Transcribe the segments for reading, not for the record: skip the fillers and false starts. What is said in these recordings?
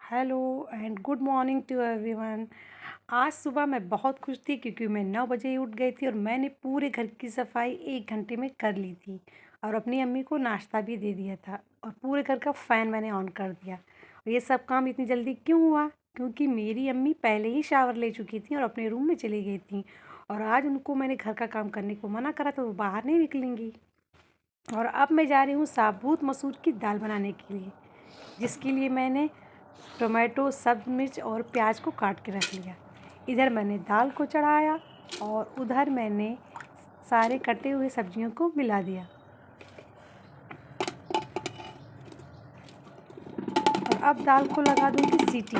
Hello and good morning to everyone. आज सुबह मैं बहुत खुश थी क्योंकि मैं 9 बजे ही उठ गई थी और मैंने पूरे घर की सफाई 1 घंटे में कर ली थी और अपनी अम्मी को नाश्ता भी दे दिया था और पूरे घर का फ़ैन मैंने ऑन कर दिया। और ये सब काम इतनी जल्दी क्यों हुआ? क्योंकि मेरी अम्मी पहले ही शावर ले चुकी थी और अपने रूम में चली गई थी और आज उनको मैंने घर का काम करने को मना करा तो वो बाहर नहीं निकलेंगी। और अब मैं जा रही हूँ साबुत मसूर की दाल बनाने के लिए, जिसके लिए मैंने टोमेटो, सब्ज़ मिर्च और प्याज को काट के रख लिया। इधर मैंने दाल को चढ़ाया और उधर मैंने सारे कटे हुए सब्जियों को मिला दिया। और अब दाल को लगा दूंगी सीटी।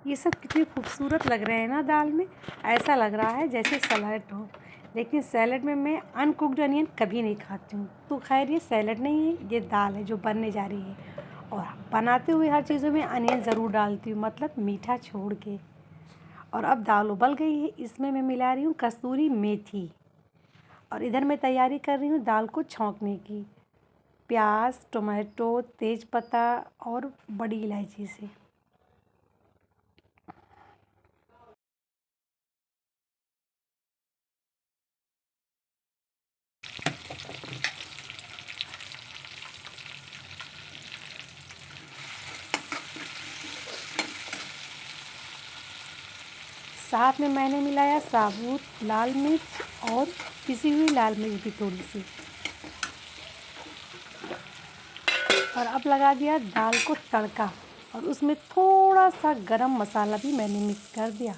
ये सब कितने खूबसूरत लग रहे हैं ना दाल में। ऐसा लग रहा है जैसे सलाद हो, लेकिन सैलड में मैं अनकुक्ड अनियन कभी नहीं खाती हूँ। तो खैर ये सैलड नहीं है, ये दाल है जो बनने जा रही है। और बनाते हुए हर चीज़ों में अनियन ज़रूर डालती हूँ, मतलब मीठा छोड़ के। और अब दाल उबल गई है, इसमें मैं मिला रही हूँ कसूरी मेथी। और इधर मैं तैयारी कर रही हूँ दाल को छौंकने की, प्याज, टोमेटो, तेज़पत्ता और बड़ी इलायची से। साथ में मैंने मिलाया साबुत लाल मिर्च और पिसी हुई लाल मिर्च भी थोड़ी सी। और अब लगा दिया दाल को तड़का और उसमें थोड़ा सा गरम मसाला भी मैंने मिक्स कर दिया।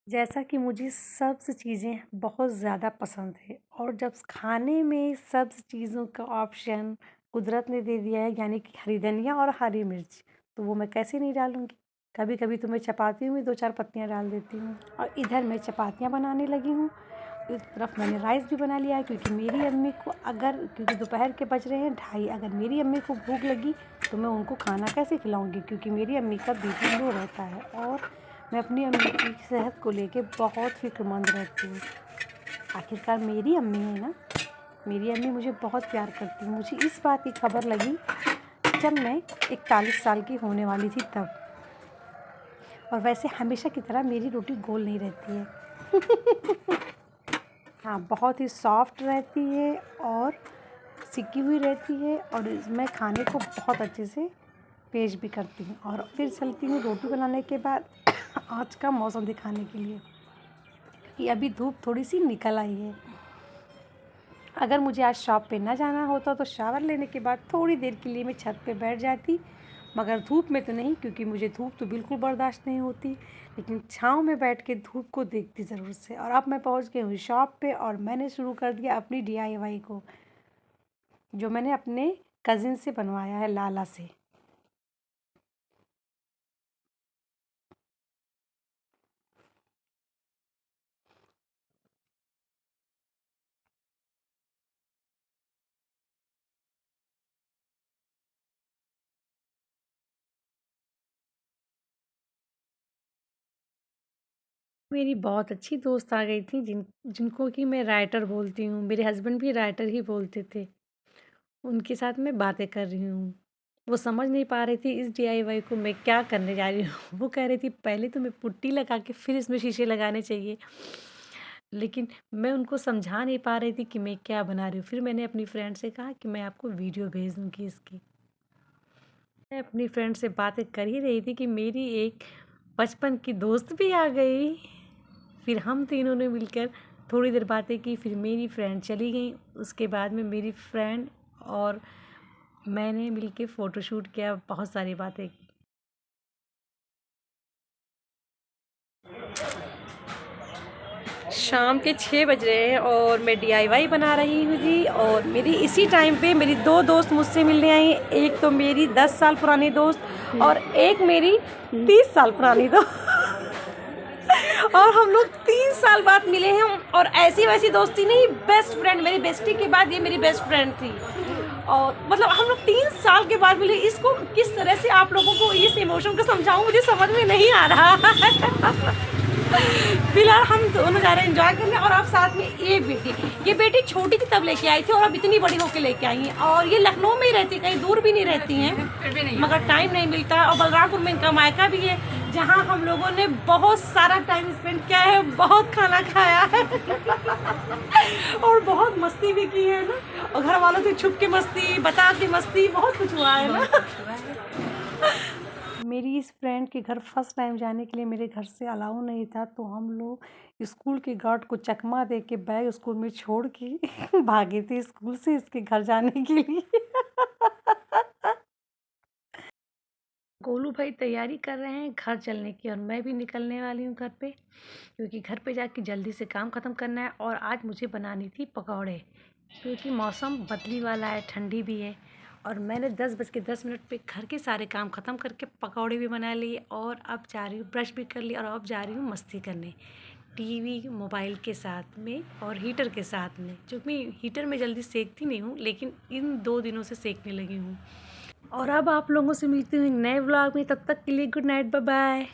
जैसा कि मुझे सब्ज़ चीज़ें बहुत ज़्यादा पसंद है और जब खाने में सब्ज़ चीज़ों का ऑप्शन कुदरत ने दे दिया है, यानी कि हरी धनिया और हरी मिर्च, तो वो मैं कैसे नहीं डालूँगी। कभी कभी तो मैं चपातियों में 2-4 पत्तियाँ डाल देती हूँ। और इधर मैं चपातियाँ बनाने लगी हूँ। एक तरफ मैंने राइस भी बना लिया है क्योंकि मेरी अम्मी को क्योंकि दोपहर के बज रहे हैं 2:30, अगर मेरी अम्मी को भूख लगी तो मैं उनको खाना कैसे खिलाऊँगी, क्योंकि मेरी अम्मी का बीपी लो रहता है और मैं अपनी अम्मी की सेहत को लेके बहुत फ़िक्रमंद रहती हूँ। आखिरकार मेरी अम्मी है ना, मेरी अम्मी मुझे बहुत प्यार करती है। मुझे इस बात की खबर लगी जब मैं 41 साल की होने वाली थी तब। और वैसे हमेशा की तरह मेरी रोटी गोल नहीं रहती है। हाँ, बहुत ही सॉफ्ट रहती है और सिकी हुई रहती है और मैं खाने को बहुत अच्छे से पेश भी करती हूँ। और फिर चलती हूँ रोटी बनाने के बाद आज का मौसम दिखाने के लिए कि अभी धूप थोड़ी सी निकल आई है। अगर मुझे आज शॉप पे ना जाना होता तो शावर लेने के बाद थोड़ी देर के लिए मैं छत पे बैठ जाती, मगर धूप में तो नहीं, क्योंकि मुझे धूप तो बिल्कुल बर्दाश्त नहीं होती। लेकिन छाँव में बैठ के धूप को देखती ज़रूर से। और अब मैं पहुंच गई हूँ शॉप पे और मैंने शुरू कर दिया अपनी DIY को, जो मैंने अपने कज़िन से बनवाया है, लाला से। मेरी बहुत अच्छी दोस्त आ गई थी जिनको कि मैं राइटर बोलती हूँ, मेरे हस्बैंड भी राइटर ही बोलते थे। उनके साथ मैं बातें कर रही हूँ। वो समझ नहीं पा रही थी इस DIY को मैं क्या करने जा रही हूँ। वो कह रही थी पहले तो मैं पुट्टी लगा के फिर इसमें शीशे लगाने चाहिए। लेकिन मैं उनको समझा नहीं पा रही थी कि मैं क्या बना रही हूँ। फिर मैंने अपनी फ्रेंड से कहा कि मैं आपको वीडियो भेज दूँगी इसकी। मैं अपनी फ्रेंड से बातें कर ही रही थी कि मेरी एक बचपन की दोस्त भी आ गई। फिर हम तीनों ने मिलकर थोड़ी देर बातें की, फिर मेरी फ्रेंड चली गई। उसके बाद में मेरी फ्रेंड और मैंने मिलके फ़ोटोशूट किया, बहुत सारी बातें की। शाम के 6 बज रहे हैं और मैं DIY बना रही हूँ जी। और मेरी इसी टाइम पे मेरी 2 दोस्त मुझसे मिलने आई। एक तो मेरी 10 साल पुरानी दोस्त और एक मेरी 30 साल पुरानी दोस्त। और हम लोग 3 साल बाद मिले हैं और ऐसी वैसी दोस्ती नहीं, बेस्ट फ्रेंड, मेरी बेस्टी के बाद ये मेरी बेस्ट फ्रेंड थी। और मतलब हम लोग 3 साल के बाद मिले। इसको किस तरह से आप लोगों को इस इमोशन को समझाऊँ, मुझे समझ में नहीं आ रहा है। फिलहाल हम दोनों जा रहे हैं एंजॉय करने, और आप साथ में ये बेटी छोटी थी तब लेके आई थी, और अब इतनी बड़ी होके लेके आई हैं, और ये लखनऊ में ही रहती, कहीं दूर भी नहीं रहती हैं, मगर टाइम नहीं मिलता। और बलरामपुर में इनका मायका भी है, जहाँ हम लोगों ने बहुत सारा टाइम स्पेंड किया है, बहुत खाना खाया है और बहुत मस्ती भी की है ना, और घर वालों से छुप के मस्ती, बता के मस्ती, बहुत कुछ हुआ है ना। मेरी इस फ्रेंड के घर फर्स्ट टाइम जाने के लिए मेरे घर से अलाउ नहीं था, तो हम लोग स्कूल के गार्ड को चकमा दे के बैग स्कूल में छोड़ के भागे थे स्कूल से इसके घर जाने के लिए। गोलू भाई तैयारी कर रहे हैं घर चलने की, और मैं भी निकलने वाली हूँ घर पे, क्योंकि घर पे जाके जल्दी से काम ख़त्म करना है। और आज मुझे बनानी थी पकौड़े, क्योंकि मौसम बदली वाला है, ठंडी भी है, और मैंने 10:10 पे घर के सारे काम ख़त्म करके पकौड़े भी बना लिए, और अब जा रही हूँ, ब्रश भी कर लिया, और अब जा रही हूँ मस्ती करने टीवी मोबाइल के साथ में और हीटर के साथ में, क्योंकि हीटर में जल्दी सेकती नहीं हूँ, लेकिन इन 2 दिनों से सेकने लगी हूँ। और अब आप लोगों से मिलती हूँ एक नए व्लॉग में, तब तक के लिए गुड नाइट, बाय बाय।